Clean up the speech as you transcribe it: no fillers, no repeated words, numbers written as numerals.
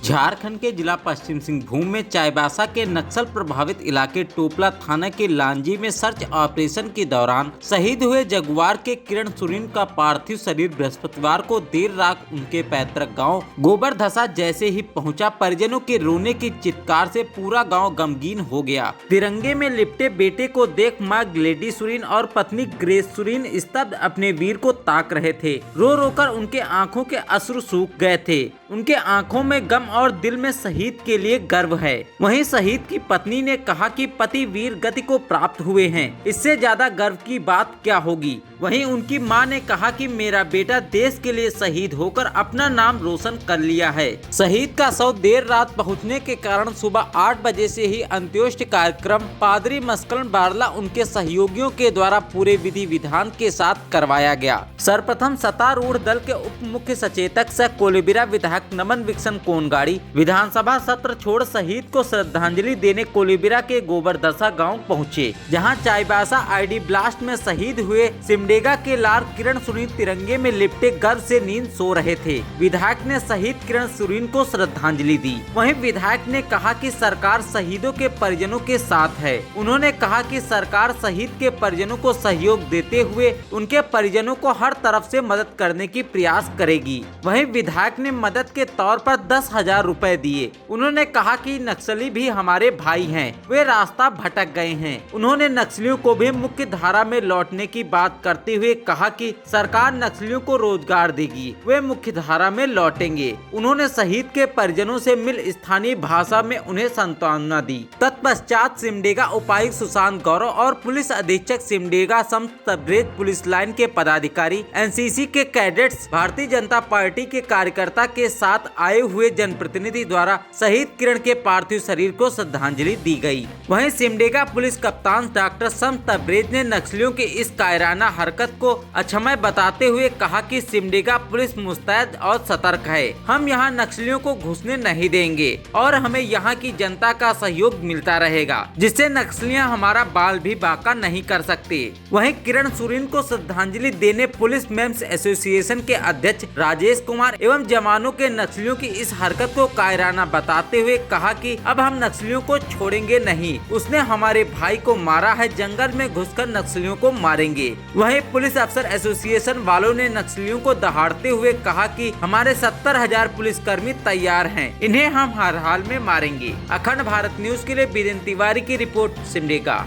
झारखंड के जिला पश्चिम सिंहभूम में चाईबासा के नक्सल प्रभावित इलाके टोपला थाना के लांजी में सर्च ऑपरेशन के दौरान शहीद हुए जगुआर के किरण सुरीन का पार्थिव शरीर बृहस्पतिवार को देर रात उनके पैतृक गांव गोबरधसा जैसे ही पहुंचा, परिजनों के रोने की चित्कार से पूरा गांव गमगीन हो गया। तिरंगे में लिपटे बेटे को देख मां ग्लेडी सुरीन और पत्नी ग्रेस सुरीन स्तब्ध अपने वीर को ताक रहे थे। रो रोकर उनके आंखों के अश्रु सूख गए थे। उनके आंखों में गम और दिल में शहीद के लिए गर्व है। वहीं शहीद की पत्नी ने कहा कि पति वीर गति को प्राप्त हुए हैं, इससे ज्यादा गर्व की बात क्या होगी। वहीं उनकी मां ने कहा कि मेरा बेटा देश के लिए शहीद होकर अपना नाम रोशन कर लिया है। शहीद का शव देर रात पहुंचने के कारण सुबह 8 बजे से ही अंत्योष्टि कार्यक्रम पादरी मस्कलन बारला उनके सहयोगियों के द्वारा पूरे विधि विधान के साथ करवाया गया। सर्वप्रथम सत्तारूढ़ दल के उप मुख्य सचेतक सह कोलेबिरा विधायक नमन विक्सन कोनगाड़ी विधानसभा सत्र छोड़ शहीद को श्रद्धांजलि देने कोलेबिरा के गोबरधसा गांव पहुंचे, जहां चाईबासा आईडी ब्लास्ट में शहीद हुए सिमडेगा के लाल किरण सुरीन तिरंगे में लिपटे गर्व से नींद सो रहे थे। विधायक ने शहीद किरण सुरीन को श्रद्धांजलि दी। वहीं विधायक ने कहा कि सरकार शहीदों के परिजनों के साथ है। उन्होंने कहा कि सरकार शहीद के परिजनों को सहयोग देते हुए उनके परिजनों को हर तरफ से मदद करने की प्रयास करेगी। वहीं विधायक ने मदद के तौर पर 10,000 रुपए दिए। उन्होंने कहा कि नक्सली भी हमारे भाई हैं, वे रास्ता भटक गए हैं। उन्होंने नक्सलियों को भी मुख्य धारा में लौटने की बात करते हुए कहा कि सरकार नक्सलियों को रोजगार देगी, वे मुख्य धारा में लौटेंगे। उन्होंने शहीद के परिजनों से मिल स्थानीय भाषा में उन्हें सांत्वना दी। तत्पश्चात सिमडेगा उपायुक्त सुशांत गौरव और पुलिस अधीक्षक सिमडेगा सम तब्रेज पुलिस लाइन के पदाधिकारी, एनसीसी के कैडेट्स, भारतीय जनता पार्टी के कार्यकर्ता के साथ आए हुए जनप्रतिनिधि द्वारा शहीद किरण के पार्थिव शरीर को श्रद्धांजलि दी गई। वहीं सिमडेगा पुलिस कप्तान डॉक्टर सम तब्रेज ने नक्सलियों की इस कायराना हरकत को अक्षम्य बताते हुए कहा कि सिमडेगा पुलिस मुस्तैद और सतर्क है। हम यहां नक्सलियों को घुसने नहीं देंगे और हमें यहां की जनता का सहयोग मिलता रहेगा, जिससे नक्सलियां हमारा बाल भी बांका नहीं कर सकते। वहीं किरण सुरीन को श्रद्धांजलि देने पुलिस मेम्स एसोसिएशन के अध्यक्ष राजेश कुमार एवं जवानों के नक्सलियों की इस हरकत को कायराना बताते हुए कहा कि अब हम नक्सलियों को छोड़ेंगे नहीं। उसने हमारे भाई को मारा है, जंगल में घुसकर नक्सलियों को मारेंगे। वहीं पुलिस अफसर एसोसिएशन वालों ने नक्सलियों को दहाड़ते हुए कहा कि हमारे 70,000 पुलिसकर्मी तैयार हैं, इन्हें हम हर हाल में मारेंगे। अखंड भारत न्यूज के लिए बीरेन तिवारी की रिपोर्ट, सिमडेगा।